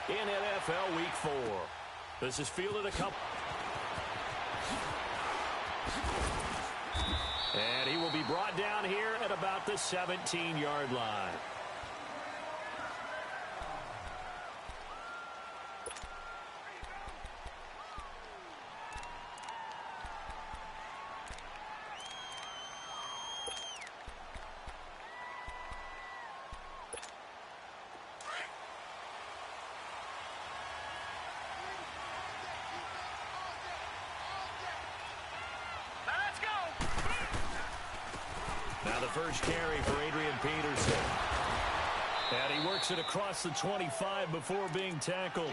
in NFL Week 4. This is fielded a couple. And he will be brought down here at about the 17-yard line. Now the first carry for Adrian Peterson. And he works it across the 25 before being tackled.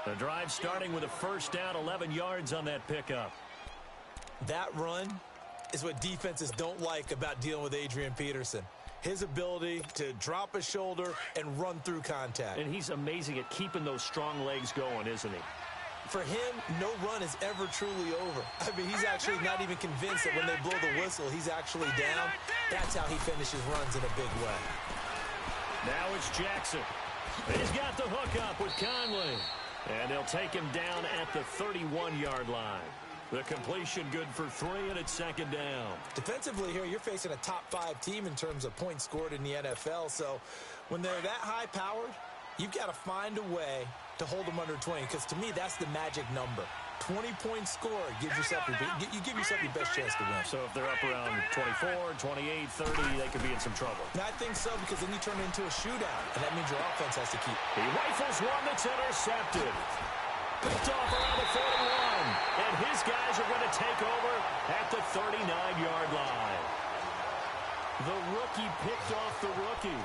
The drive starting with a first down, 11 yards on that pickup. That run is what defenses don't like about dealing with Adrian Peterson. His ability to drop a shoulder and run through contact. And he's amazing at keeping those strong legs going, isn't he? For him, no run is ever truly over. I mean, he's actually not even convinced that when they blow the whistle, he's actually down. That's how he finishes runs in a big way. Now it's Jackson. He's got the hook up with Conley. And they'll take him down at the 31-yard line. The completion good for 3, and it's second down. Defensively here, you're facing a top-5 team in terms of points scored in the NFL. So when they're that high-powered, you've got to find a way to hold them under 20, because to me, that's the magic number. 20-point score gives yourself you give yourself your best chance to win. So if they're up around 24, 28, 30, they could be in some trouble. And I think so, because then you turn it into a shootout, and that means your offense has to keep. He rifles one that's intercepted. Picked off around the 41, and his guys are going to take over at the 39-yard line. The rookie picked off the rookie.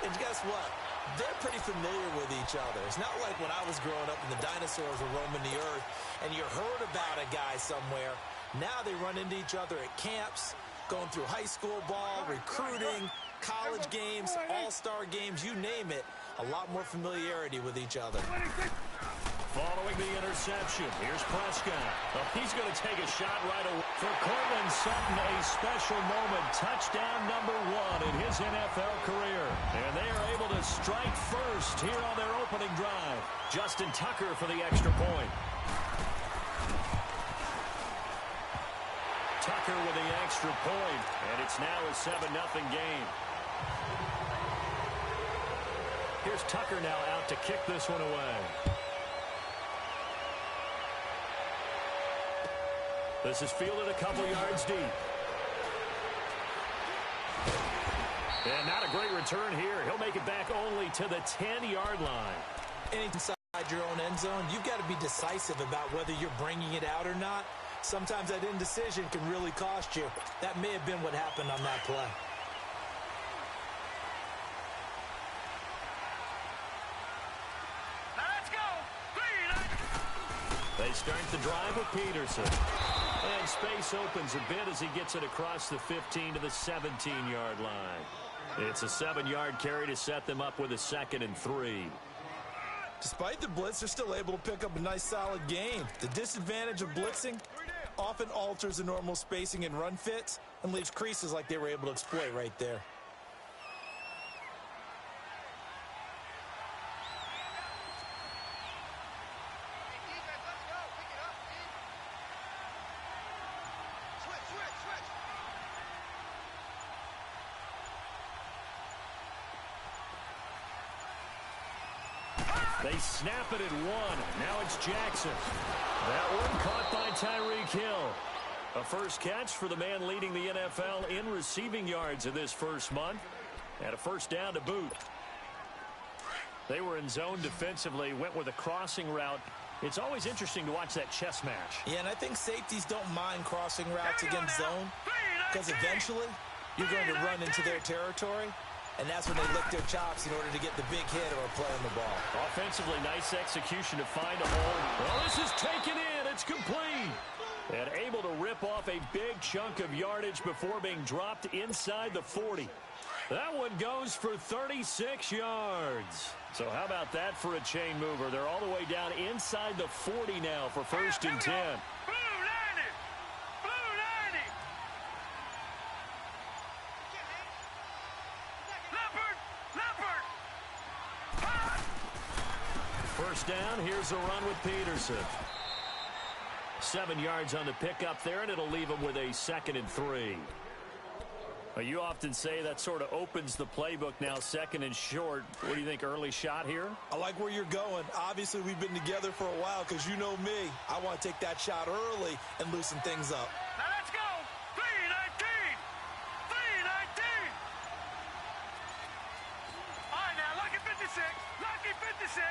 And guess what? They're pretty familiar with each other. It's not like when I was growing up and the dinosaurs were roaming the earth and you heard about a guy somewhere. Now they run into each other at camps, going through high school ball, recruiting, college games, all-star games, you name it. A lot more familiarity with each other. Following the interception, here's Prescott. Oh, he's going to take a shot right away. For Cortland Sutton, a special moment. Touchdown number 1 in his NFL career. And they are able to strike first here on their opening drive. Justin Tucker for the extra point. Tucker with the extra point, and it's now a 7-0 game. Here's Tucker now out to kick this one away. This is fielded a couple yards deep. And not a great return here. He'll make it back only to the 10-yard line. Inside your own end zone, you've got to be decisive about whether you're bringing it out or not. Sometimes that indecision can really cost you. That may have been what happened on that play. Let's go! They start the drive with Peterson. And space opens a bit as he gets it across the 15 to the 17-yard line. It's a 7-yard carry to set them up with a 2nd and 3. Despite the blitz, they're still able to pick up a nice, solid gain. The disadvantage of blitzing often alters the normal spacing and run fits and leaves creases like they were able to exploit right there. They snap it at 1. Now it's Jackson. That one caught by Tyreek Hill. A first catch for the man leading the NFL in receiving yards in this first month. And a first down to boot. They were in zone defensively, went with a crossing route. It's always interesting to watch that chess match. Yeah, and I think safeties don't mind crossing routes against zone, because eventually you're going to run into their territory. And that's when they lick their chops in order to get the big hit or a play on the ball. Offensively, nice execution to find a hole. Well, this is taken in. It's complete. And able to rip off a big chunk of yardage before being dropped inside the 40. That one goes for 36 yards. So how about that for a chain mover? They're all the way down inside the 40 now for 1st and 10. First down, here's a run with Peterson. 7 yards on the pickup there, and it'll leave him with a 2nd and 3. You often say that sort of opens the playbook now, 2nd and short. What do you think, early shot here? I like where you're going. Obviously, we've been together for a while because you know me. I want to take that shot early and loosen things up. Now let's go. 3-19. 3-19. All right, now, lucky 56. Lucky 56.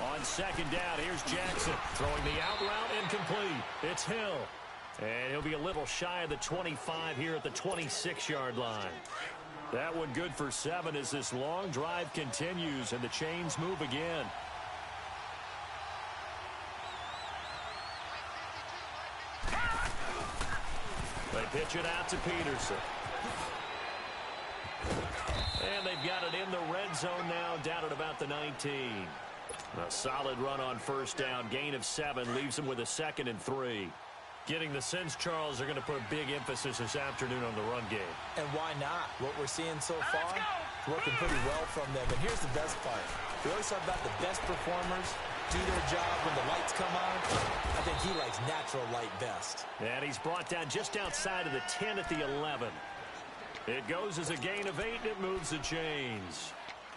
On 2nd down, here's Jackson. Throwing the out route, incomplete. It's Hill. And he'll be a little shy of the 25 here at the 26-yard line. That one good for 7 as this long drive continues and the chains move again. They pitch it out to Peterson. And they've got it in the red zone now, down at about the 19. A solid run on first down. Gain of 7 leaves them with a 2nd and 3. Getting the sense, Charles, they're going to put a big emphasis this afternoon on the run game. And why not? What we're seeing so far is working pretty well from them. And here's the best part. We always talk about the best performers do their job when the lights come on. I think he likes natural light best. And he's brought down just outside of the 10 at the 11. It goes as a gain of 8, and it moves the chains.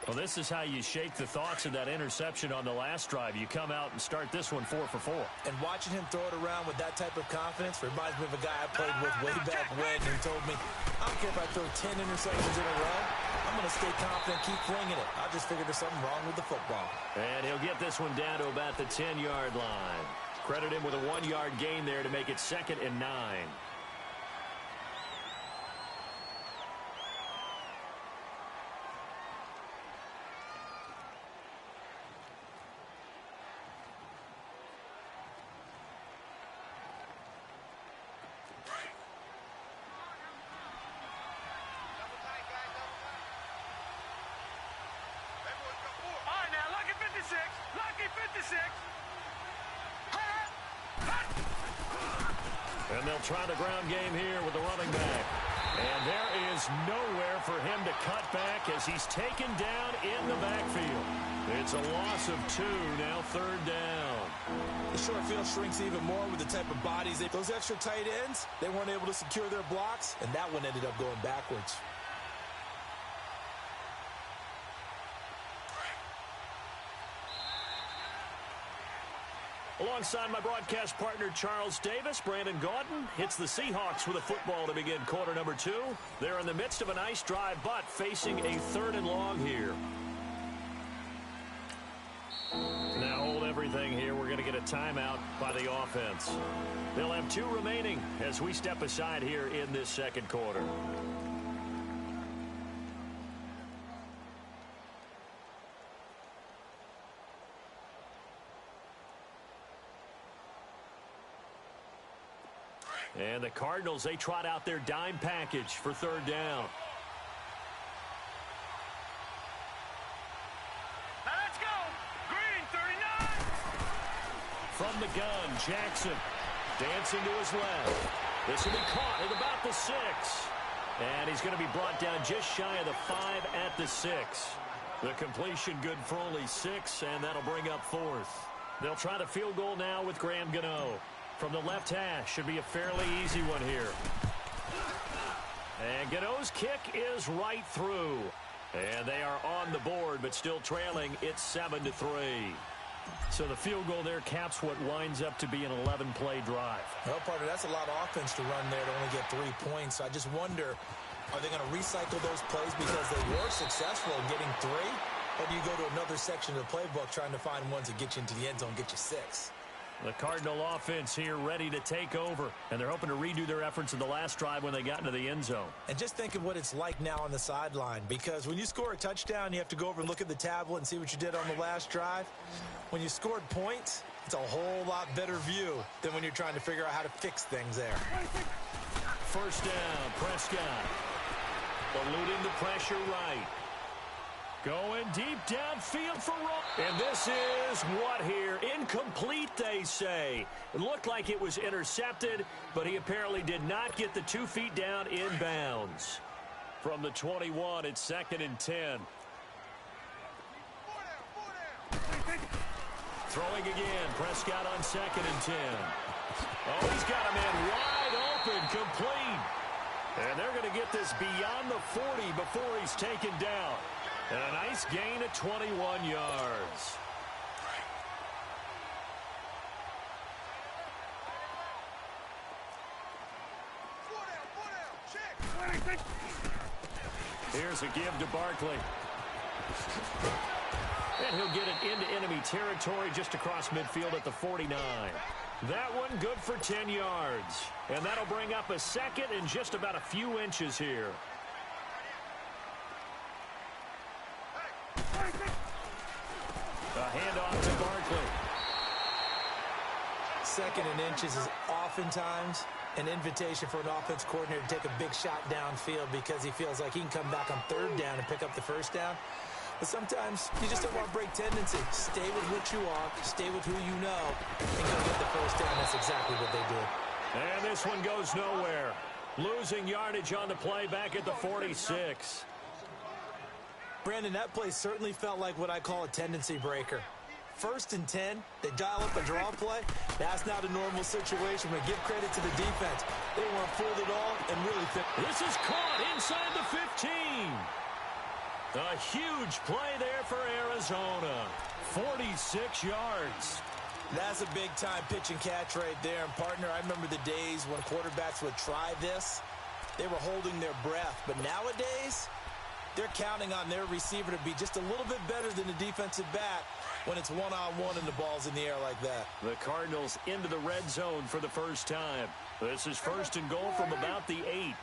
Well, this is how you shake the thoughts of that interception on the last drive. You come out and start this one 4 for 4. And watching him throw it around with that type of confidence reminds me of a guy I played with way back when who told me, I don't care if I throw 10 interceptions in a row. I'm going to stay confident, keep flinging it. I just figured there's something wrong with the football. And he'll get this one down to about the 10-yard line. Credit him with a 1-yard gain there to make it 2nd and 9. Lucky 56. And they'll try the ground game here with the running back. And there is nowhere for him to cut back as he's taken down in the backfield. It's a loss of 2, now 3rd down. The short field shrinks even more with the type of bodies. Those extra tight ends, they weren't able to secure their blocks, and that one ended up going backwards. Alongside my broadcast partner, Charles Davis, Brandon Gaudin hits the Seahawks with a football to begin quarter number 2. They're in the midst of a nice drive, but facing a 3rd and long here. Now hold everything here. We're going to get a timeout by the offense. They'll have 2 remaining as we step aside here in this 2nd quarter. And the Cardinals, they trot out their dime package for 3rd down. Now let's go. Green 39. From the gun, Jackson dancing to his left. This will be caught at about the 6. And he's going to be brought down just shy of the 5 at the 6. The completion good for only 6, and that'll bring up 4th. They'll try the field goal now with Graham Gano. From the left hash, should be a fairly easy one here. And Gano's kick is right through. And they are on the board, but still trailing. It's 7-3. So the field goal there caps what winds up to be an 11-play drive. Well, partner, that's a lot of offense to run there to only get 3 points. I just wonder, are they going to recycle those plays because they were successful in getting 3? Or do you go to another section of the playbook trying to find ones that get you into the end zone, get you 6? The Cardinal offense here ready to take over, and they're hoping to redo their efforts in the last drive when they got into the end zone. And just think of what it's like now on the sideline, because when you score a touchdown, you have to go over and look at the tablet and see what you did on the last drive. When you scored points, it's a whole lot better view than when you're trying to figure out how to fix things there. First down, Prescott. Eluding the pressure right. Going deep downfield for Roll. And this is what here? Incomplete, they say. It looked like it was intercepted, but he apparently did not get the 2 feet down in bounds. From the 21, it's 2nd and 10. Throwing again. Prescott on 2nd and 10. Oh, he's got a man wide open, complete. And they're going to get this beyond the 40 before he's taken down. And a nice gain of 21 yards. Here's a give to Barkley. And he'll get it into enemy territory just across midfield at the 49. That one good for 10 yards. And that'll bring up a second and just about a few inches here. A handoff to Barkley. 2nd and inches is oftentimes an invitation for an offense coordinator to take a big shot downfield because he feels like he can come back on 3rd down and pick up the 1st down. But sometimes you just don't want to break tendency. Stay with what you are, stay with who you know, and go get the 1st down. That's exactly what they did. And this one goes nowhere. Losing yardage on the play back at the 46. Brandon, that play certainly felt like what I call a tendency breaker. 1st and 10, they dial up a draw play. That's not a normal situation, but give credit to the defense. They weren't fooled at all and really fit. This is caught inside the 15. A huge play there for Arizona. 46 yards. That's a big-time pitch and catch right there. And, partner, I remember the days when quarterbacks would try this. They were holding their breath. But nowadays, they're counting on their receiver to be just a little bit better than the defensive back when it's one-on-one and the ball's in the air like that. The Cardinals into the red zone for the first time. This is 1st and goal from about the 8.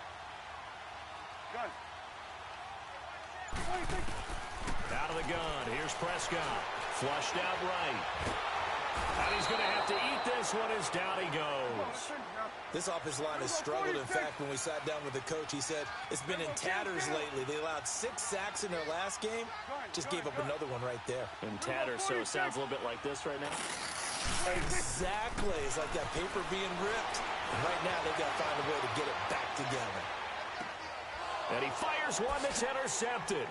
Out of the gun. Here's Prescott. Flushed out right. And he's going to have to eat this one as down he goes. This offensive line has struggled. In fact, when we sat down with the coach, he said it's been in tatters lately. They allowed 6 sacks in their last game. Just gave up another one right there. In tatters, so it sounds a little bit like this right now? Exactly. It's like that paper being ripped. And right now, they've got to find a way to get it back together. And he fires one that's intercepted.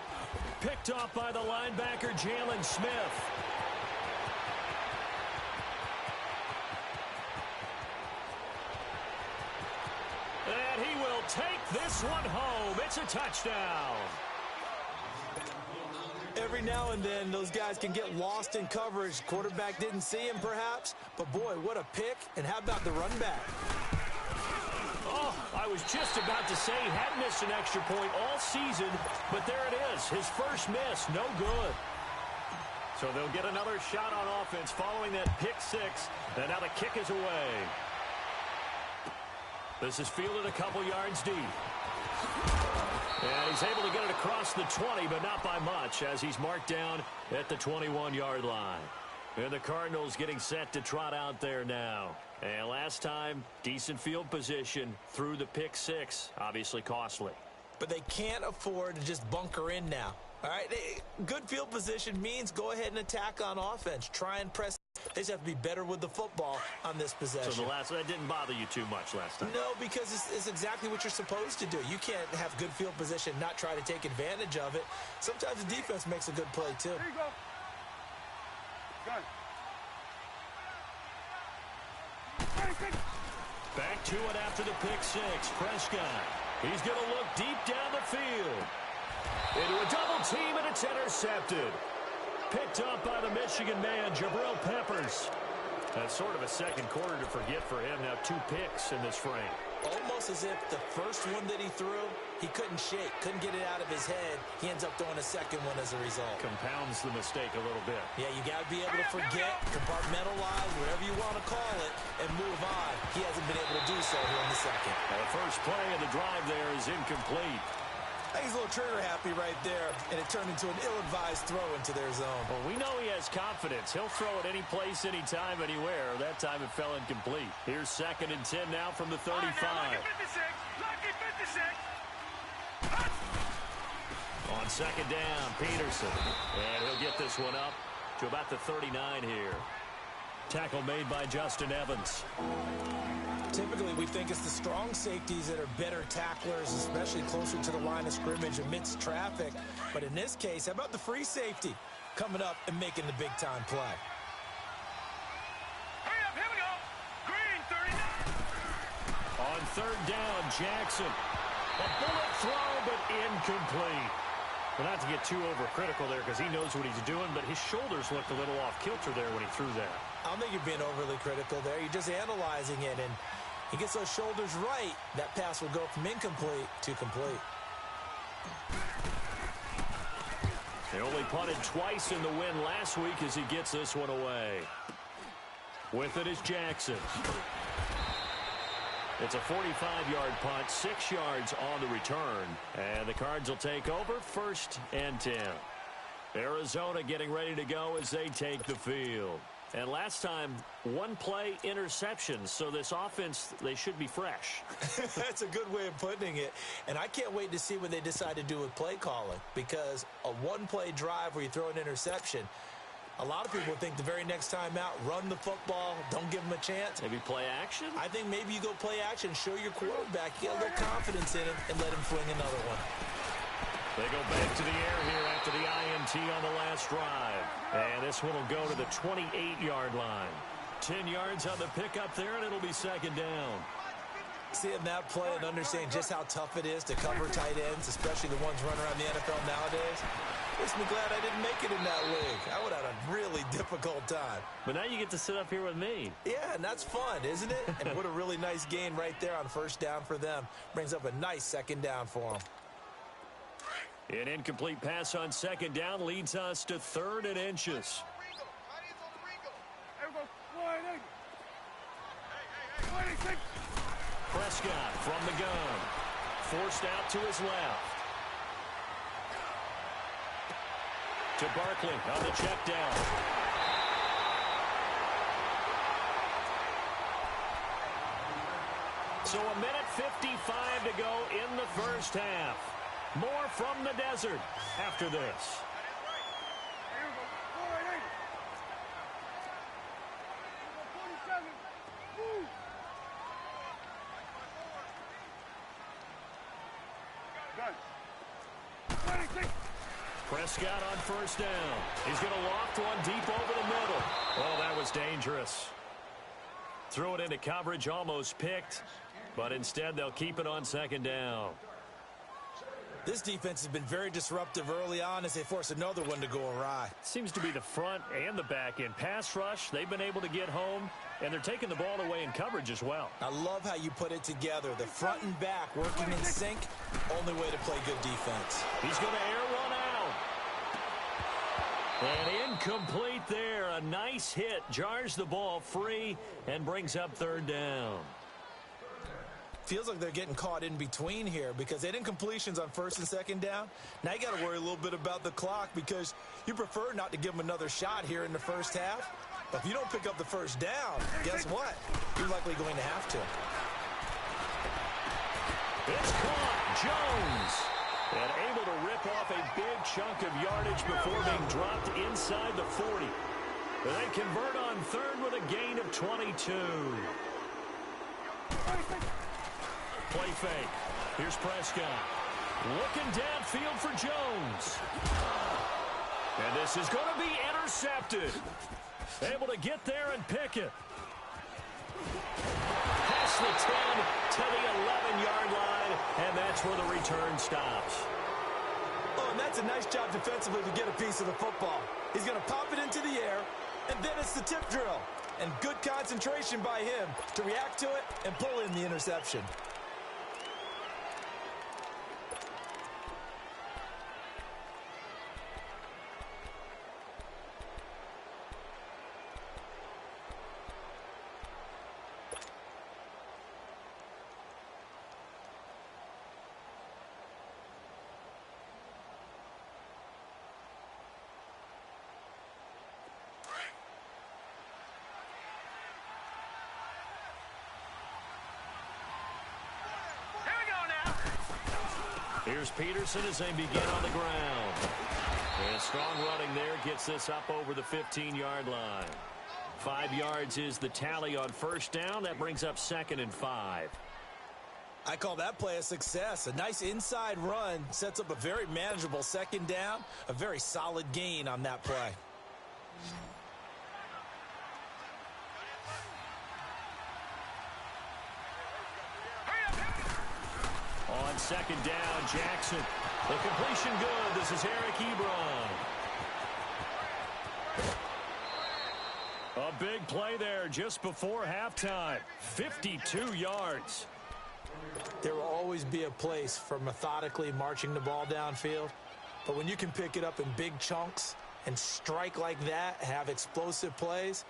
Picked off by the linebacker, Jalen Smith. And he will take this one home. It's a touchdown. Every now and then, those guys can get lost in coverage. Quarterback didn't see him, perhaps. But, boy, what a pick. And how about the run back? Oh, I was just about to say he hadn't missed an extra point all season, but there it is. His first miss, no good. So they'll get another shot on offense following that pick 6, and now the kick is away. This is fielded a couple yards deep. And he's able to get it across the 20, but not by much, as he's marked down at the 21-yard line. And the Cardinals getting set to trot out there now. And last time, decent field position through the pick 6, obviously costly. But they can't afford to just bunker in now. All right, good field position means go ahead and attack on offense. Try and press. They just have to be better with the football on this possession. So that didn't bother you too much last time? No, because it's exactly what you're supposed to do. You can't have good field position, not try to take advantage of it. Sometimes the defense makes a good play, too. There you go. Good. Back to it after the pick 6. Prescott. He's going to look deep down the field. Into a double team, and it's intercepted. Picked up by the Michigan man, Jabril Peppers. That's sort of a second quarter to forget for him. Now 2 picks in this frame. Almost as if the first one that he threw, he couldn't shake, couldn't get it out of his head. He ends up throwing a second one as a result. Compounds the mistake a little bit. Yeah, you got to be able to forget, compartmentalize, whatever you want to call it, and move on. He hasn't been able to do so here in the second. The first play of the drive there is incomplete. I think he's a little trigger happy right there, and it turned into an ill-advised throw into their zone. Well, we know he has confidence. He'll throw it any place, anytime, anywhere. That time it fell incomplete. Here's 2nd and 10 now from the 35. Lucky 56. Lucky 56. On 2nd down, Peterson. And he'll get this one up to about the 39 here. Tackle made by Justin Evans. Typically, we think it's the strong safeties that are better tacklers, especially closer to the line of scrimmage amidst traffic. But in this case, how about the free safety coming up and making the big-time play? third down, Jackson. A bullet throw, but incomplete. Well, not to get too overcritical there because he knows what he's doing, but his shoulders looked a little off kilter there when he threw that. I don't think you're being overly critical there. You're just analyzing it, and he gets those shoulders right. That pass will go from incomplete to complete. They only punted twice in the win last week as he gets this one away. With it is Jackson. It's a 45-yard punt, 6 yards on the return. And the Cards will take over 1st and 10. Arizona getting ready to go as they take the field. And last time, 1-play interception. So this offense, they should be fresh. That's a good way of putting it. And I can't wait to see what they decide to do with play calling. Because a 1-play drive where you throw an interception, a lot of people think the very next time out, run the football, don't give them a chance. Maybe play action? I think maybe you go play action, show your quarterback, get a little confidence in him, and let him fling another one. They go back to the air here after the INT on the last drive. And this one will go to the 28-yard line. 10 yards on the pickup there, and it'll be 2nd down. Seeing that play and understanding just how tough it is to cover tight ends, especially the ones running around the NFL nowadays, makes me glad I didn't make it in that league. I would have had a really difficult time. But now you get to sit up here with me. Yeah, and that's fun, isn't it? And what a really nice gain right there on 1st down for them. Brings up a nice 2nd down for them. An incomplete pass on 2nd down leads us to 3rd and inches. Prescott from the gun. Forced out to his left. To Barkley on the check down. So 1:55 to go in the 1st half. More from the desert after this. Prescott on 1st down. He's going to loft one deep over the middle. Oh, that was dangerous. Threw it into coverage, almost picked. But instead, they'll keep it on 2nd down. This defense has been very disruptive early on as they force another one to go awry. Seems to be the front and the back end. Pass rush, they've been able to get home, and they're taking the ball away in coverage as well. I love how you put it together. The front and back working in sync. Only way to play good defense. He's going to air run out. And incomplete there. A nice hit. Jars the ball free and brings up 3rd down. Feels like they're getting caught in between here because they didn't completions on 1st and 2nd down. Now you got to worry a little bit about the clock because you prefer not to give them another shot here in the 1st half. But if you don't pick up the 1st down, guess what? You're likely going to have to. It's caught. Jones. And able to rip off a big chunk of yardage before being dropped inside the 40. They convert on 3rd with a gain of 22. Play fake. Here's Prescott. Looking downfield for Jones. And this is going to be intercepted. Able to get there and pick it. Past the 10 to the 11-yard line, and that's where the return stops. Oh, and that's a nice job defensively to get a piece of the football. He's going to pop it into the air, and then it's the tip drill. And good concentration by him to react to it and pull in the interception. Here's Peterson as they begin on the ground. And strong running there gets this up over the 15-yard line. 5 yards is the tally on 1st down. That brings up 2nd and 5. I call that play a success. A nice inside run sets up a very manageable 2nd down. A very solid gain on that play. Hurry second down. Jackson. The completion good. This is Eric Ebron. A big play there just before halftime. 52 yards. There will always be a place for methodically marching the ball downfield. But when you can pick it up in big chunks and strike like that, have explosive plays,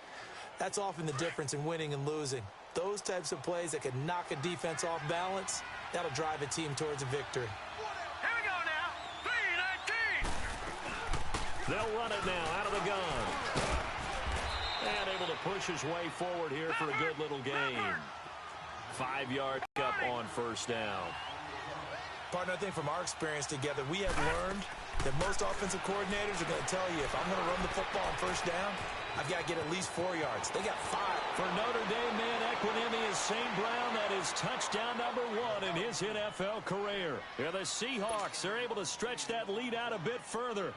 that's often the difference in winning and losing. Those types of plays that can knock a defense off balance, that'll drive a team towards a victory. Here we go now. 3-19. They'll run it now out of the gun. And able to push his way forward here for a good little gain. 5 yards up on first down. Partner, I think from our experience together, we have learned that most offensive coordinators are going to tell you, if I'm going to run the football on first down, I've got to get at least 4 yards. They got 5. For Notre Dame man equanimity is St. Brown. That is touchdown number 1 in his NFL career. Yeah, the Seahawks are able to stretch that lead out a bit further.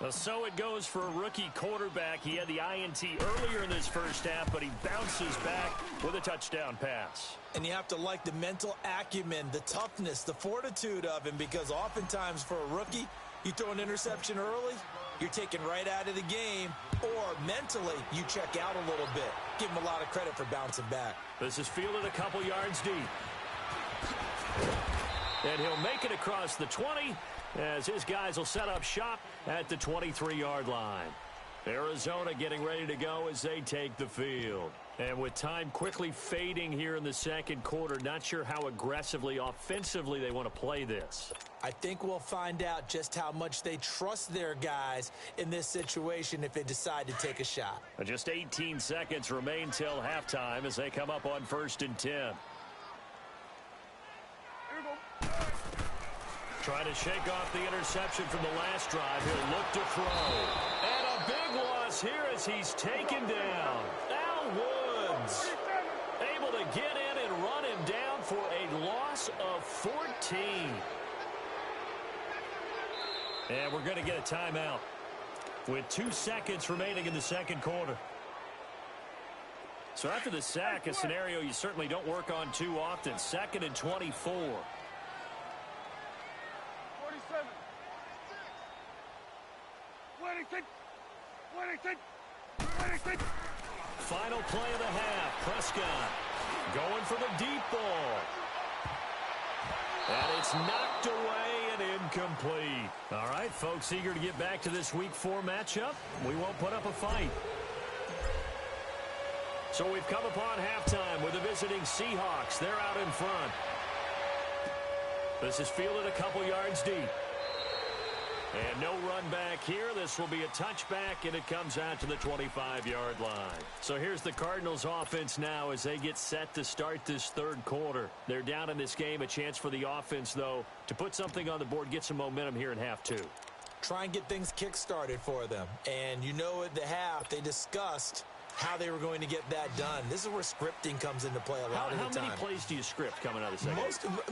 Well, so it goes for a rookie quarterback. He had the INT earlier in this first half, but he bounces back with a touchdown pass. And you have to like the mental acumen, the toughness, the fortitude of him, because oftentimes for a rookie, you throw an interception early, you're taken right out of the game, or mentally you check out a little bit. Give him a lot of credit for bouncing back. This is fielded a couple yards deep. And he'll make it across the 20 as his guys will set up shop at the 23-yard line. Arizona getting ready to go as they take the field. And with time quickly fading here in the second quarter, not sure how aggressively, offensively they want to play this. I think we'll find out just how much they trust their guys in this situation if they decide to take a shot. Just 18 seconds remain till halftime as they come up on 1st and 10. Trying to shake off the interception from the last drive. He'll look to throw. And a big loss here as he's taken down. Al Woods able to get in and run him down for a loss of 14. And we're going to get a timeout with 2 seconds remaining in the second quarter. So after the sack, a scenario you certainly don't work on too often. 2nd and 24. Final play of the half. Prescott going for the deep ball. And it's knocked away and incomplete. All right, folks, eager to get back to this Week 4 matchup. We won't put up a fight. So we've come upon halftime with the visiting Seahawks. They're out in front. This is fielded a couple yards deep. And no run back here. This will be a touchback, and it comes out to the 25-yard line. So here's the Cardinals offense now as they get set to start this third quarter. They're down in this game. A chance for the offense, though, to put something on the board, get some momentum here in half 2. Try and get things kick-started for them. And you know at the half, they discussed how they were going to get that done. This is where scripting comes into play a lot of the time. How many plays do you script coming out of the second?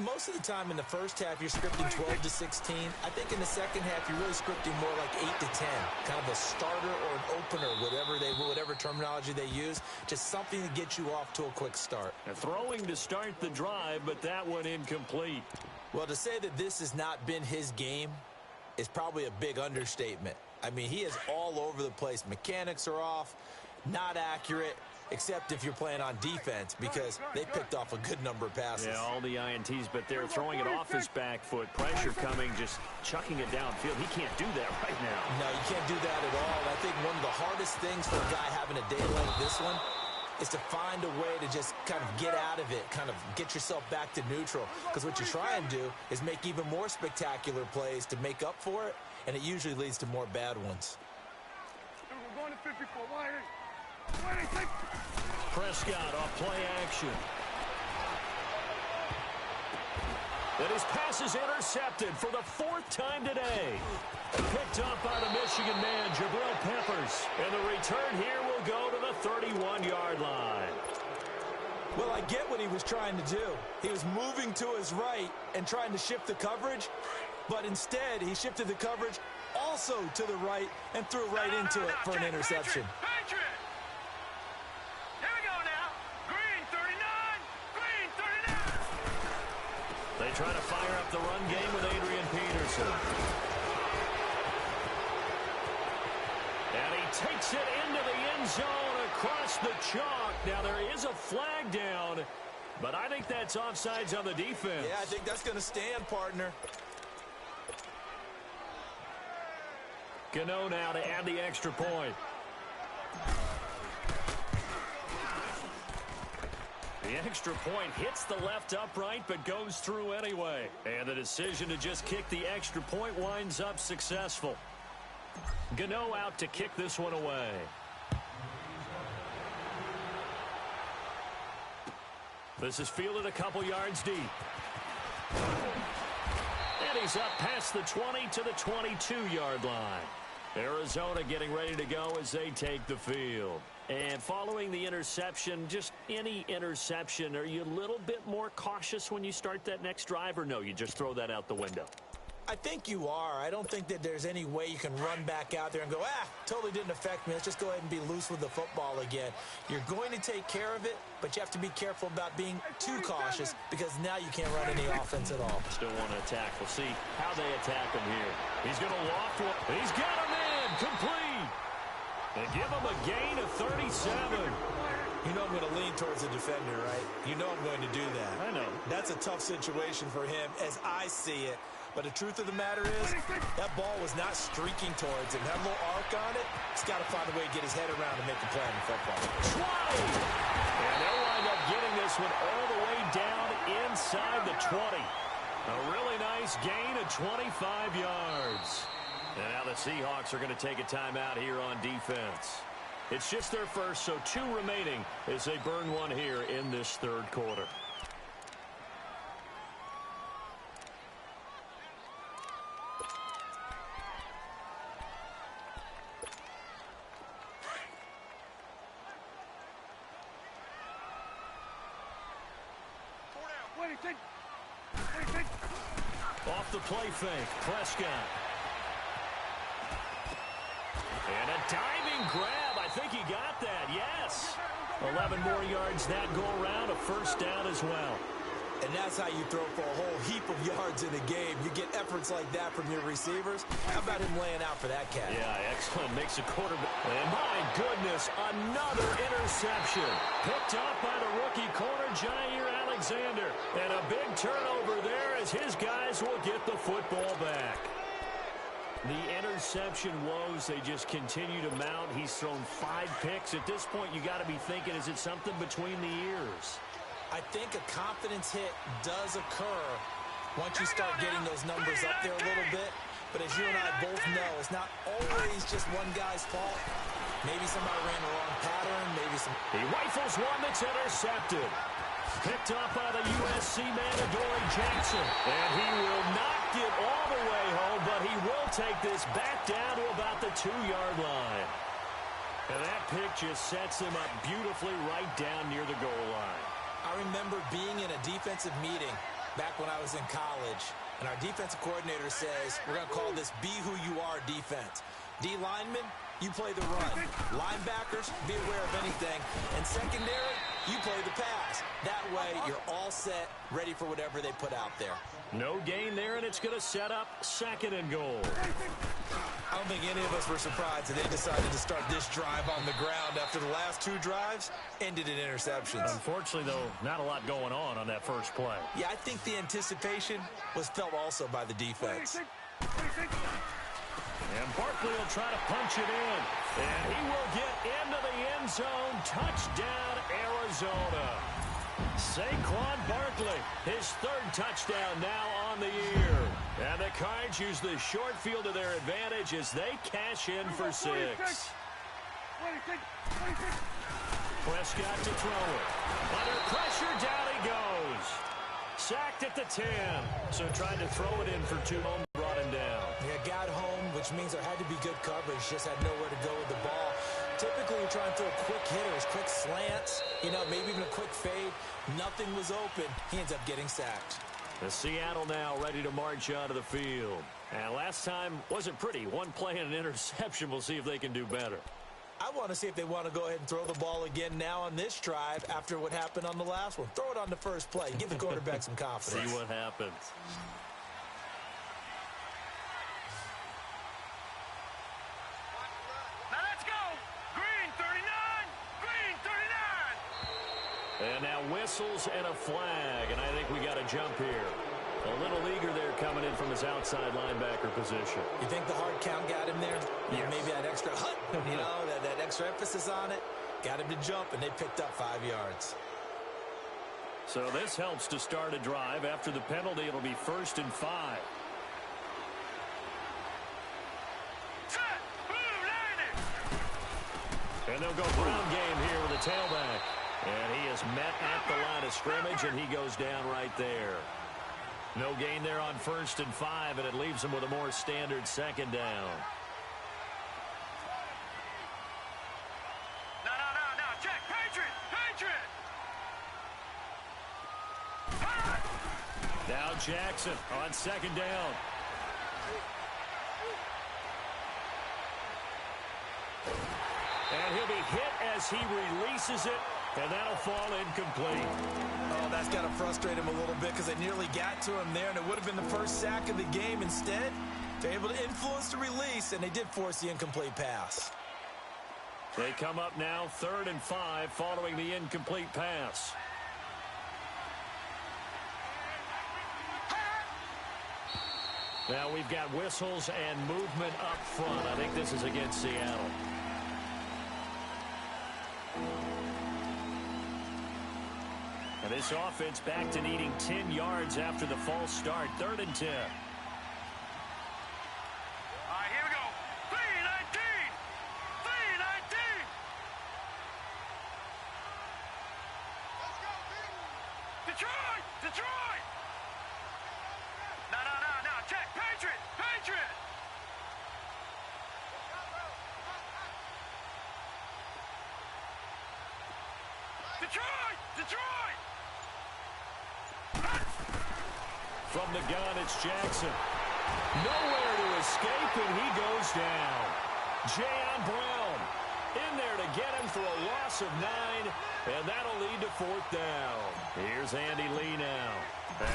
Most of the time in the first half, you're scripting 12 to 16. I think in the second half, you're really scripting more like 8 to 10. Kind of a starter or an opener, whatever terminology they use. Just something to get you off to a quick start. And throwing to start the drive, but that one incomplete. Well, to say that this has not been his game is probably a big understatement. I mean, he is all over the place. Mechanics are off. Not accurate, except if you're playing on defense, because they picked off a good number of passes. Yeah, all the INTs, but they're throwing it off his back foot. Pressure coming, just chucking it downfield. He can't do that right now. No, you can't do that at all. And I think one of the hardest things for a guy having a day like this one is to find a way to just kind of get out of it, kind of get yourself back to neutral. Because what you try and do is make even more spectacular plays to make up for it, and it usually leads to more bad ones. We're going to 54. Why? Prescott off play action. And his pass is intercepted for the 4th time today. Picked up by the Michigan man, Jabril Peppers. And the return here will go to the 31-yard line. Well, I get what he was trying to do. He was moving to his right and trying to shift the coverage, but instead he shifted the coverage also to the right and threw right into it for an interception. Patriot! Here we go now. Green 39. Green 39. They try to fire up the run game with Adrian Peterson. And he takes it into the end zone across the chalk. Now, there is a flag down, but I think that's offsides on the defense. Yeah, I think that's going to stand, partner. Gano now to add the extra point. The extra point hits the left upright but goes through anyway. And the decision to just kick the extra point winds up successful. Gano out to kick this one away. This is fielded a couple yards deep. And he's up past the 20 to the 22-yard line. Arizona getting ready to go as they take the field. And following the interception, just any interception, are you a little bit more cautious when you start that next drive, or no, you just throw that out the window? I think you are. I don't think that there's any way you can run back out there and go, totally didn't affect me. Let's just go ahead and be loose with the football again. You're going to take care of it, but you have to be careful about being too cautious because now you can't run any offense at all. Still want to attack. We'll see how they attack him here. He's going to loft one. He's got him in. Complete. They give him a gain of 37. You know I'm going to lean towards the defender, right? You know I'm going to do that. I know. That's a tough situation for him as I see it. But the truth of the matter is, that ball was not streaking towards him. Had a little arc on it. He's got to find a way to get his head around and make a play in football. 20! And they'll wind up getting this one all the way down inside the 20. A really nice gain of 25 yards. And now the Seahawks are going to take a timeout here on defense. It's just their first, so 2 remaining as they burn one here in this third quarter. Off the play fake, Prescott. And a diving grab. I think he got that, yes. 11 more yards that go around, a first down as well. And that's how you throw for a whole heap of yards in a game. You get efforts like that from your receivers. How about him laying out for that cat? Yeah, excellent. Makes a quarterback. And my goodness, another interception. Picked up by the rookie corner, Jair Alexander. And a big turnover there as his guys will get the football back. The interception woes, they just continue to mount. He's thrown 5 picks. At this point, you got to be thinking, is it something between the ears? I think a confidence hit does occur once you start getting those numbers up there a little bit. But as you and I both know, it's not always just one guy's fault. Maybe somebody ran the wrong pattern. Maybe some. He rifles one that's intercepted. Picked up by the USC man, Adoree Jackson. And he will not get all the way home, but he will take this back down to about the 2-yard line. And that pick just sets him up beautifully right down near the goal line. I remember being in a defensive meeting back when I was in college, and our defensive coordinator says, we're going to call this Be Who You Are defense. D linemen, you play the run. Linebackers, be aware of anything. And secondary, you play the pass. That way, you're all set, ready for whatever they put out there. No gain there, and it's going to set up 2nd and goal. I don't think any of us were surprised that they decided to start this drive on the ground after the last 2 drives ended in interceptions. Unfortunately, though, not a lot going on that first play. Yeah, I think the anticipation was felt also by the defense. And Barkley will try to punch it in. And he will get into the end zone. Touchdown, Arizona. Saquon Barkley, his 3rd touchdown now on the year. And the Cards use the short field to their advantage as they cash in for 6. Prescott to throw it. Under pressure, down he goes. Sacked at the 10. So trying to throw it in for 2 home, brought him down. Yeah, got home, which means there had to be good coverage. Just had nowhere to go with the ball. Typically, you're trying to throw quick hitters, quick slants, maybe even a quick fade. Nothing was open. He ends up getting sacked. The Seattle now ready to march onto the field. And last time wasn't pretty. 1 play and an interception. We'll see if they can do better. I want to see if they want to go ahead and throw the ball again now on this drive after what happened on the last one. Throw it on the first play. Give the quarterback some confidence. See what happens. Now let's go. Green 39. Green 39. And now whistles and a flag, and I think we got a jump here. A little eager there coming in from his outside linebacker position. You think the hard count got him there? Yes. Maybe that extra hut, that extra emphasis on it. Got him to jump, and they picked up 5 yards. So this helps to start a drive. After the penalty, it'll be 1st and 5. Set. Blue line it. And they'll go ground game here with a tailback. And he is met at the line of scrimmage, and he goes down right there. No gain there on 1st and 5, and it leaves him with a more standard 2nd down. No. Check. Patriot. Now Jackson on 2nd down. And he'll be hit as he releases it, and that'll fall incomplete. Oh, that's got to frustrate him a little bit because they nearly got to him there, and it would have been the first sack of the game. Instead, they're able to influence the release, and they did force the incomplete pass. They come up now 3rd and 5 following the incomplete pass. Now we've got whistles and movement up front. I think this is against Seattle. And this offense back to needing 10 yards after the false start. 3rd and 10. All right, here we go. 319. 319. Let's go, Detroit. No. Check. Patriot. Detroit. From the gun, it's Jackson. Nowhere to escape, and he goes down. Jayon Brown in there to get him for a loss of 9, and that'll lead to 4th down. Here's Andy Lee now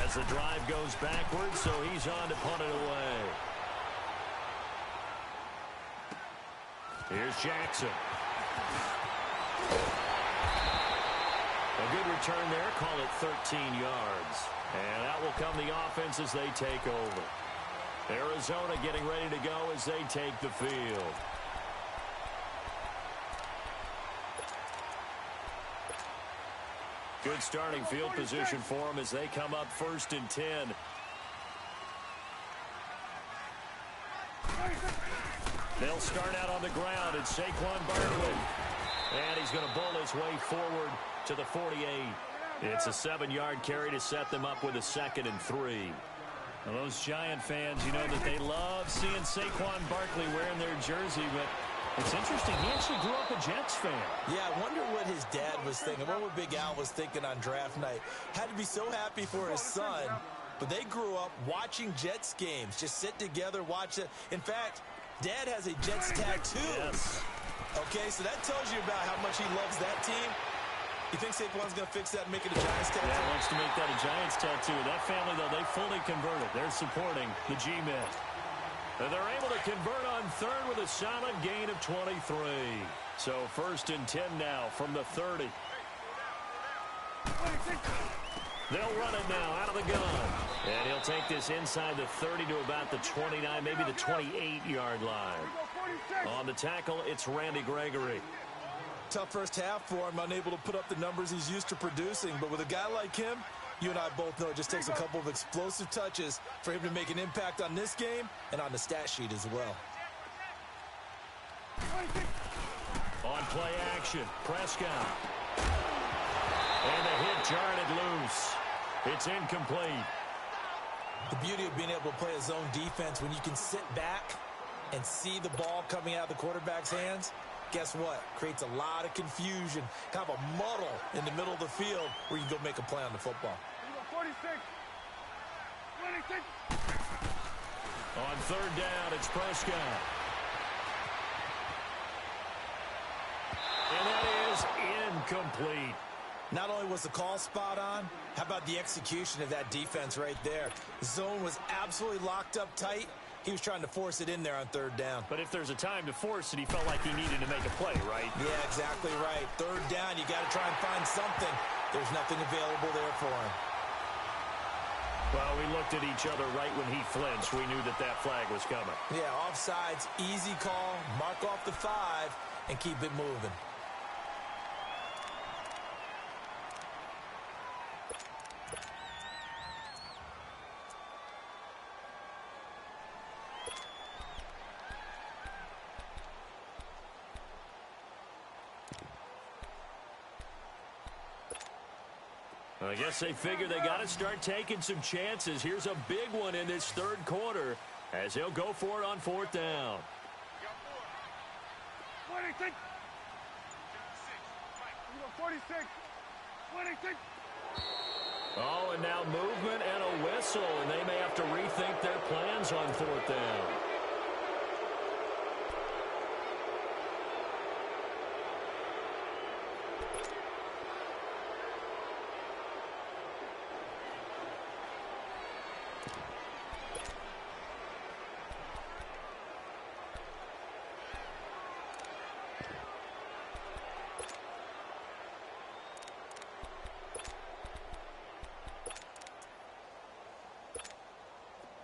as the drive goes backwards, so he's on to punt it away. Here's Jackson. A good return there. Call it 13 yards. And out will come the offense as they take over. Arizona getting ready to go as they take the field. Good starting field position for them as they come up 1st and 10. They'll start out on the ground. It's Saquon Barkley. And he's going to bull his way forward to the 48. It's a 7-yard carry to set them up with a 2nd and 3. Well, those Giant fans, you know that they love seeing Saquon Barkley wearing their jersey, but it's interesting. He actually grew up a Jets fan. Yeah, I wonder what his dad was thinking. What Big Al was thinking on draft night. Had to be so happy for his son, but they grew up watching Jets games. Just sit together, watch it. In fact, Dad has a Jets tattoo. Yes. Okay, so that tells you about how much he loves that team. You think Saquon's going to fix that and make it a Giants tattoo? Yeah, wants to make that a Giants tattoo. That family, though, they fully converted. They're supporting the G-Men. And they're able to convert on 3rd with a solid gain of 23. So 1st and 10 now from the 30. They'll run it now out of the gun. And he'll take this inside the 30 to about the 29, maybe the 28-yard line. On the tackle, it's Randy Gregory. Tough first half for him, unable to put up the numbers he's used to producing. But with a guy like him, you and I both know it just takes a couple of explosive touches for him to make an impact on this game and on the stat sheet as well. On play action, Prescott. And the hit jarred it loose. It's incomplete. The beauty of being able to play a zone defense when you can sit back and see the ball coming out of the quarterback's hands, guess what? Creates a lot of confusion, kind of a muddle in the middle of the field where you can go make a play on the football. 46. 26. On 3rd down, it's Prescott. incomplete. Not only was the call spot on, how about the execution of that defense right there? The zone was absolutely locked up tight. He was trying to force it in there on third down. But if there's a time to force it, he felt like he needed to make a play, right? Yeah, exactly right. Third down, you got to try and find something. There's nothing available there for him. Well, we looked at each other right when he flinched. We knew that that flag was coming. Yeah, offsides, easy call, mark off the 5, and keep it moving. I guess they figure they got to start taking some chances. Here's a big one in this third quarter as he'll go for it on fourth down. 26. 46. 26. Oh, and now movement and a whistle, and they may have to rethink their plans on fourth down.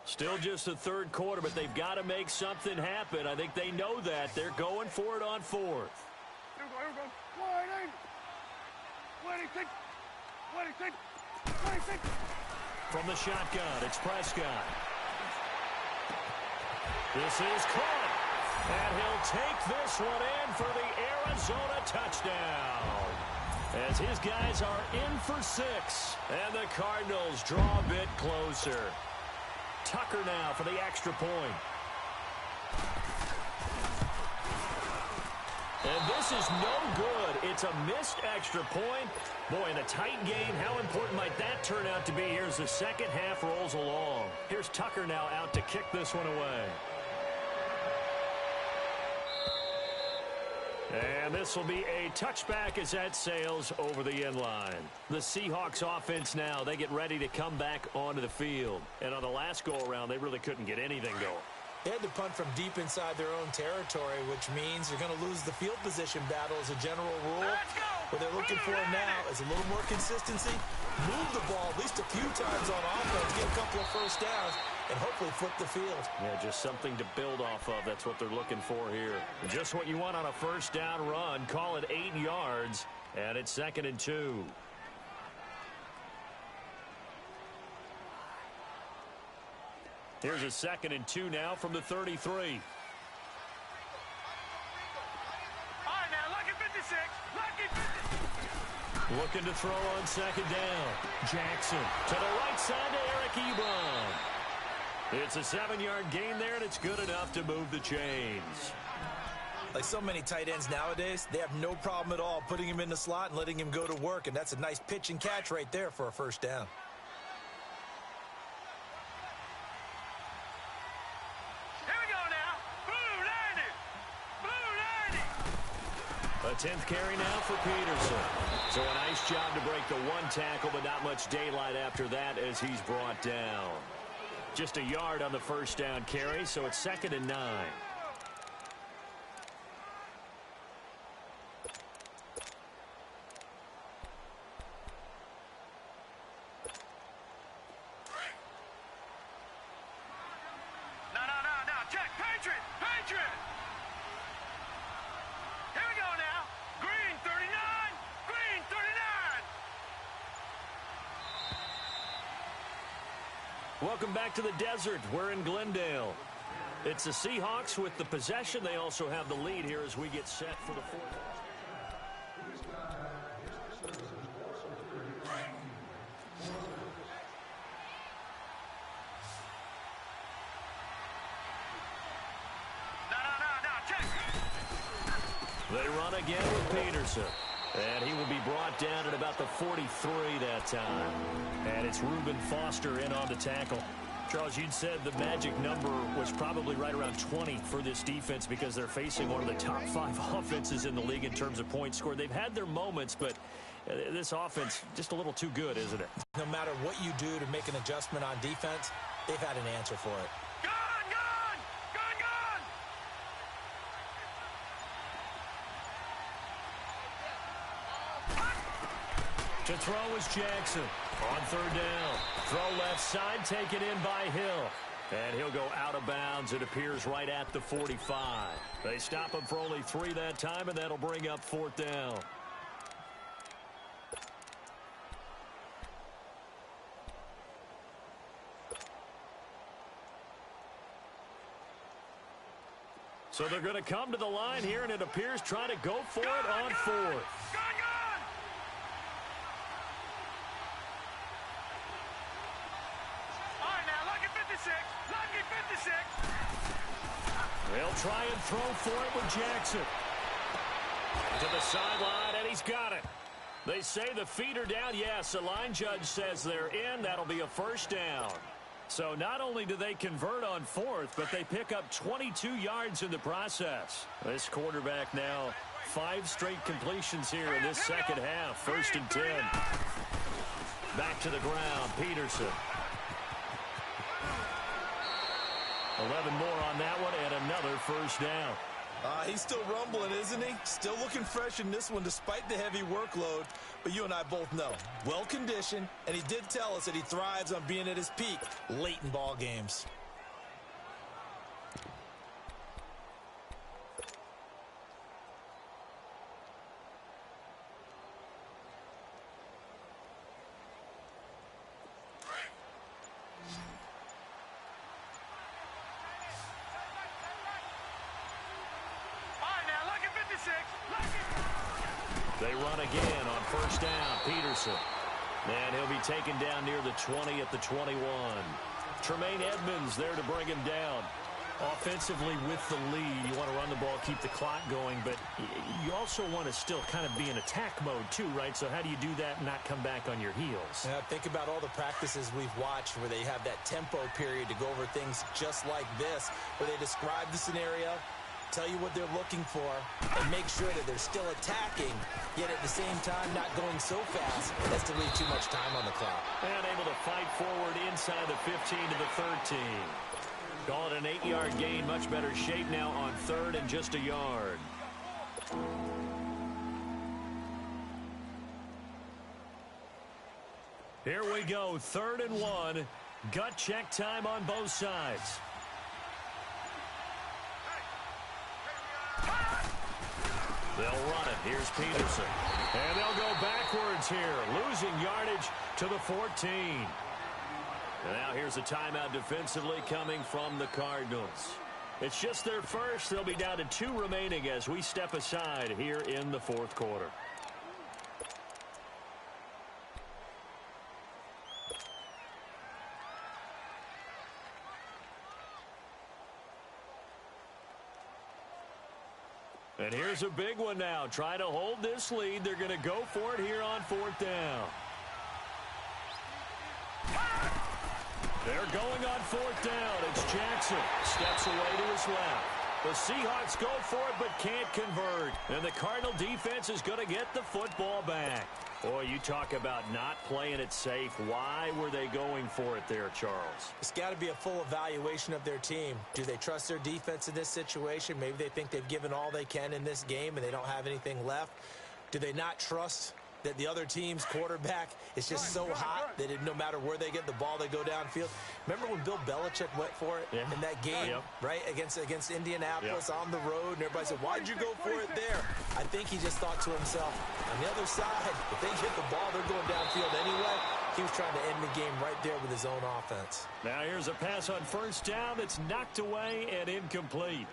Still just the third quarter, but they've got to make something happen. I think they know that. They're going for it on fourth. Here we go. 26. 26. 26. From the shotgun, it's Prescott. This is caught. And he'll take this one in for the Arizona touchdown. As his guys are in for 6. And the Cardinals draw a bit closer. Tucker now for the extra point. And this is no good. It's a missed extra point. Boy, in a tight game, how important might that turn out to be here as the second half rolls along. Here's Tucker now out to kick this one away. And this will be a touchback as that sails over the end line. The Seahawks offense now, they get ready to come back onto the field. And on the last go-around, they really couldn't get anything going. They had to punt from deep inside their own territory, which means they're going to lose the field position battle as a general rule. What they're looking for now is a little more consistency, move the ball at least a few times on offense, get a couple of first downs, and hopefully flip the field. Yeah, just something to build off of. That's what they're looking for here. Just what you want on a first down run. Call it 8 yards, and it's 2nd and 2. Here's a 2nd and 2 now from the 33. All right, now, lucky 56. Lucky 56. Looking to throw on 2nd down. Jackson to the right side to Eric Ebron. It's a 7-yard gain there, and it's good enough to move the chains. Like so many tight ends nowadays, they have no problem at all putting him in the slot and letting him go to work, and that's a nice pitch and catch right there for a first down. Here we go now. Blue 90. Blue 90. A 10th carry now for Peterson. So a nice job to break the one tackle, but not much daylight after that as he's brought down. Just a yard on the first down carry, so it's 2nd and 9. No. Check. Patriot. Here we go now. Green 39. Green 39. Welcome back to the desert. We're in Glendale. It's the Seahawks with the possession. They also have the lead here as we get set for the fourth. No. Check. They run again with Peterson. And he will be brought down at about the 43 that time. And it's Reuben Foster in on the tackle. Charles, you'd said the magic number was probably right around 20 for this defense because they're facing one of the top 5 offenses in the league in terms of points scored. They've had their moments, but this offense just a little too good, isn't it? No matter what you do to make an adjustment on defense, they've had an answer for it. To throw is Jackson on third down. Throw left side, taken in by Hill. And he'll go out of bounds. It appears right at the 45. They stop him for only 3 that time, and that'll bring up fourth down. So they're going to come to the line here, and it appears trying to go for it on fourth. They'll try and throw for it with Jackson. To the sideline, and he's got it. They say the feet are down. Yes, the line judge says they're in. That'll be a first down. So not only do they convert on fourth, but they pick up 22 yards in the process. This quarterback now 5 straight completions here in this second half. 1st and 10. Back to the ground, Peterson. 11 more on that one, and another first down. He's still rumbling, isn't he? Still looking fresh in this one despite the heavy workload. But you and I both know, well-conditioned, and he did tell us that he thrives on being at his peak late in ball games. They run again on first down. Peterson. And he'll be taken down near the 20 at the 21. Tremaine Edmonds there to bring him down. Offensively with the lead, you want to run the ball, keep the clock going, but you also want to still kind of be in attack mode too, right? So how do you do that and not come back on your heels? Yeah, think about all the practices we've watched where they have that tempo period to go over things just like this, where they describe the scenario, tell you what they're looking for, and make sure that they're still attacking, yet at the same time not going so fast as to leave too much time on the clock. And able to fight forward inside the 15 to the 13. Call it an 8-yard gain. Much better shape now on third and just a yard. Here we go. 3rd and 1. Gut check time on both sides. They'll run it. Here's Peterson. And they'll go backwards here, losing yardage to the 14. And now here's a timeout defensively coming from the Cardinals. It's just their first. They'll be down to 2 remaining as we step aside here in the 4th quarter. And here's a big one now. Trying to hold this lead. They're going to go for it here on 4th down. They're going on 4th down. It's Jackson. Steps away to his left. The Seahawks go for it but can't convert. And the Cardinal defense is going to get the football back. Boy, you talk about not playing it safe. Why were they going for it there, Charles? It's got to be a full evaluation of their team. Do they trust their defense in this situation? Maybe they think they've given all they can in this game and they don't have anything left. Do they not trust that the other team's quarterback is just so hot that no matter where they get the ball, they go downfield? Remember when Bill Belichick went for it in that game, right, against Indianapolis on the road, and everybody said, why'd you go for it there? I think he just thought to himself, on the other side, if they hit the ball, they're going downfield anyway. He was trying to end the game right there with his own offense. Now here's a pass on first down that's knocked away and incomplete.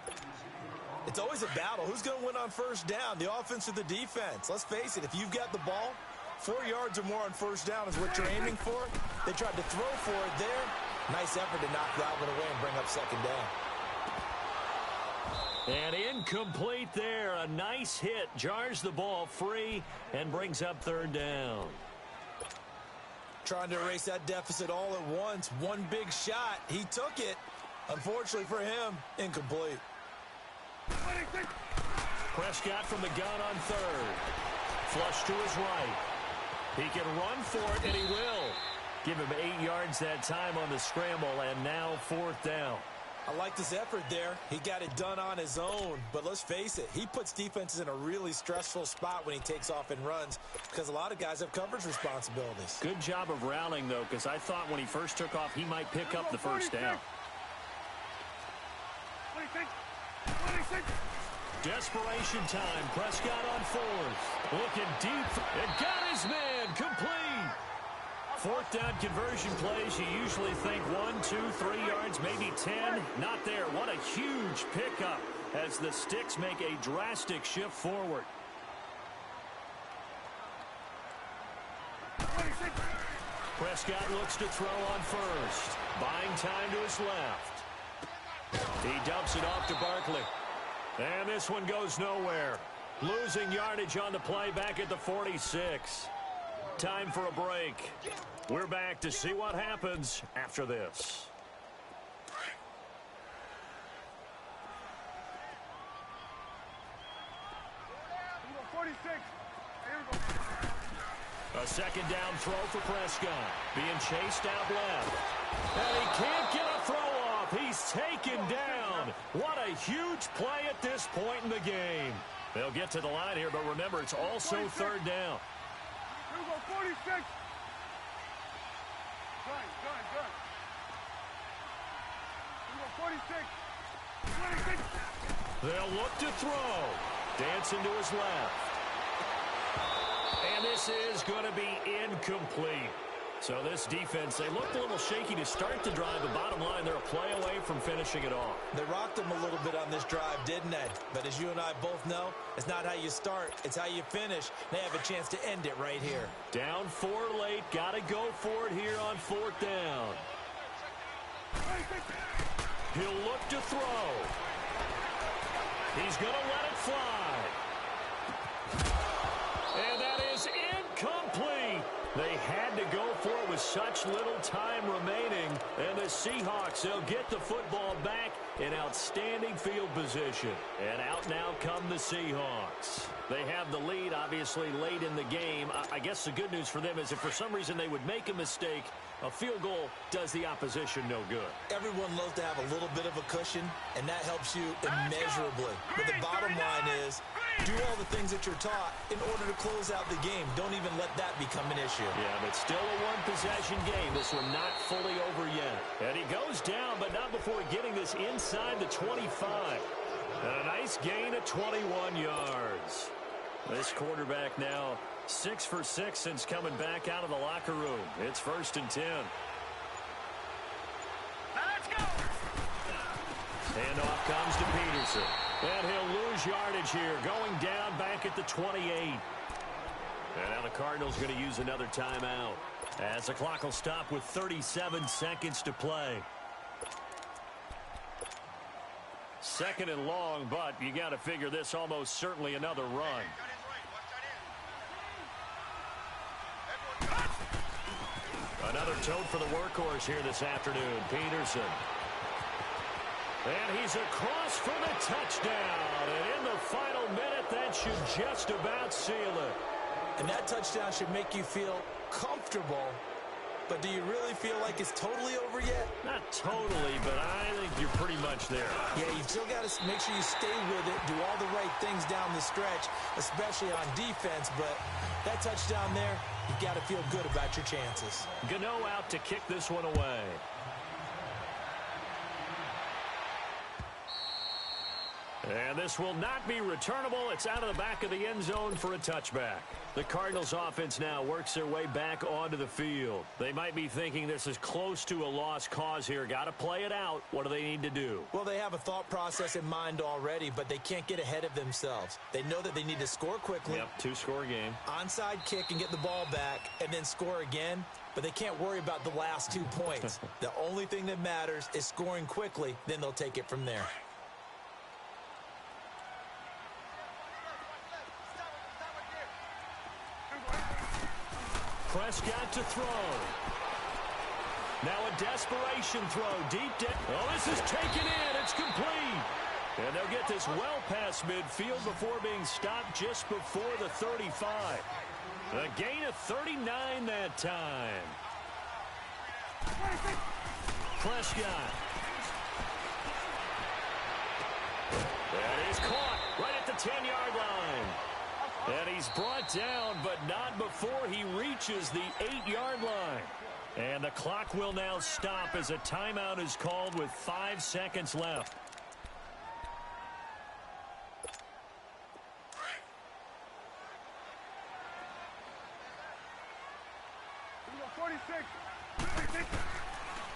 It's always a battle. Who's going to win on first down, the offense or the defense? Let's face it, if you've got the ball, 4 yards or more on first down is what you're aiming for. They tried to throw for it there. Nice effort to knock that one away and bring up 2nd down. And incomplete there. A nice hit. Jars the ball free and brings up 3rd down. Trying to erase that deficit all at once. One big shot. He took it. Unfortunately for him, incomplete. Prescott from the gun on third. Flush to his right. He can run for it, and he will. Give him 8 yards that time on the scramble, and now 4th down. I like his effort there. He got it done on his own. But let's face it, he puts defenses in a really stressful spot when he takes off and runs because a lot of guys have coverage responsibilities. Good job of rallying, though, because I thought when he first took off, he might pick up the first down. 26. Desperation time. Prescott on 4th. Looking deep. And got his man. Complete. 4th down conversion plays, you usually think 1, 2, 3 yards, maybe 10. Not there. What a huge pickup as the Sticks make a drastic shift forward. 26. Prescott looks to throw on first. Buying time to his left. He dumps it off to Barkley. And this one goes nowhere. Losing yardage on the play back at the 46. Time for a break. We're back to see what happens after this. A second down throw for Prescott. Being chased out left. And he can't get a throw off. He's taken down. What a huge play at this point in the game. They'll get to the line here, but remember, it's also 3rd down. 46. Good. Here we go, 46. 26. They'll look to throw. Dancing to his left. And this is going to be incomplete. So this defense, they looked a little shaky to start the drive, but bottom line, they're a play away from finishing it off. They rocked him a little bit on this drive, didn't they? But as you and I both know, it's not how you start, it's how you finish. They have a chance to end it right here. Down 4 late, got to go for it here on 4th down. He'll look to throw. He's going to let it fly. And that is incomplete. They had to go for it with such little time remaining. And the Seahawks, they'll get the football back in outstanding field position. And out now come the Seahawks. They have the lead, obviously, late in the game. I guess the good news for them is if for some reason they would make a mistake, a field goal does the opposition no good. Everyone loves to have a little bit of a cushion, and that helps you immeasurably. But the bottom line is, do all the things that you're taught in order to close out the game. Don't even let that become an issue. Yeah, but still a one-possession game. This one not fully over yet. And he goes down, but not before getting this inside the 25. And a nice gain of 21 yards. This quarterback now 6 for 6 since coming back out of the locker room. It's 1st and 10. Let's go. Handoff comes to Peterson. And he'll lose yardage here, going down back at the 28. And now the Cardinals going to use another timeout as the clock will stop with 37 seconds to play. 2nd and long, but you got to figure this almost certainly another run. Another tote for the workhorse here this afternoon, Peterson. And he's across for the touchdown. And in the final minute, that should just about seal it. And that touchdown should make you feel comfortable. But do you really feel like it's totally over yet? Not totally, but I think you're pretty much there. Yeah, you've still got to make sure you stay with it, do all the right things down the stretch, especially on defense. But that touchdown there, you've got to feel good about your chances. Gano out to kick this one away. And this will not be returnable. It's out of the back of the end zone for a touchback. The Cardinals offense now works their way back onto the field. They might be thinking this is close to a lost cause here. Got to play it out. What do they need to do? Well, they have a thought process in mind already, but they can't get ahead of themselves. They know that they need to score quickly. Yep, 2-score game. Onside kick and get the ball back and then score again. But they can't worry about the last 2 points. The only thing that matters is scoring quickly. Then they'll take it from there. Prescott to throw. Now a desperation throw deep down. Oh, this is taken in. It's complete. And they'll get this well past midfield before being stopped just before the 35. A gain of 39 that time. Prescott. That is caught right at the 10-yard line. And he's brought down, but not before he reaches the 8-yard line. And the clock will now stop as a timeout is called with 5 seconds left.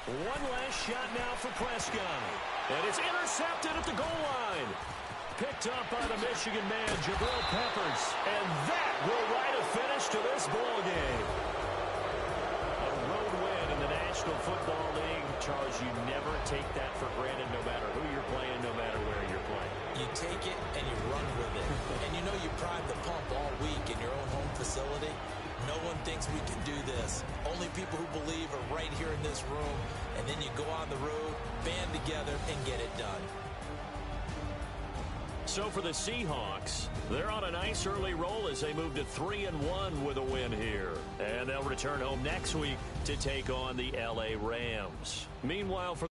One last shot now for Prescott. And it's intercepted at the goal line. Picked up by the Michigan man, Jabril Peppers. And that will write a finish to this ball game. A road win in the National Football League. Charles, you never take that for granted no matter who you're playing, no matter where you're playing. You take it and you run with it. And you know you prime the pump all week in your own home facility. No one thinks we can do this. Only people who believe are right here in this room. And then you go on the road, band together, and get it done. So for the Seahawks, they're on a nice early roll as they move to 3-1 with a win here. And they'll return home next week to take on the LA Rams. Meanwhile, for